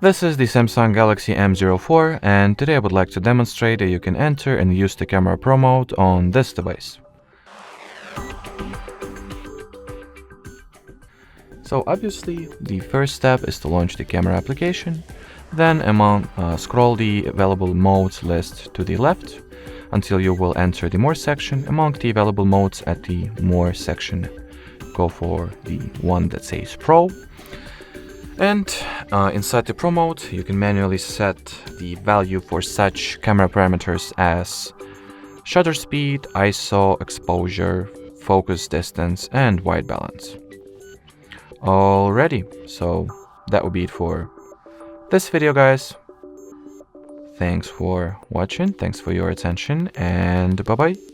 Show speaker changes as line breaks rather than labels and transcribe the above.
This is the Samsung Galaxy M04, and today I would like to demonstrate that you can enter and use the camera pro mode on this device. So obviously the first step is to launch the camera application, then scroll the available modes list to the left until you will enter the More section. Among the available modes at the More section, go for the one that says Pro. And inside the Pro mode, you can manually set the value for such camera parameters as shutter speed, ISO, exposure, focus distance, and white balance. Alrighty, so that would be it for this video, guys. Thanks for watching, thanks for your attention, and bye-bye.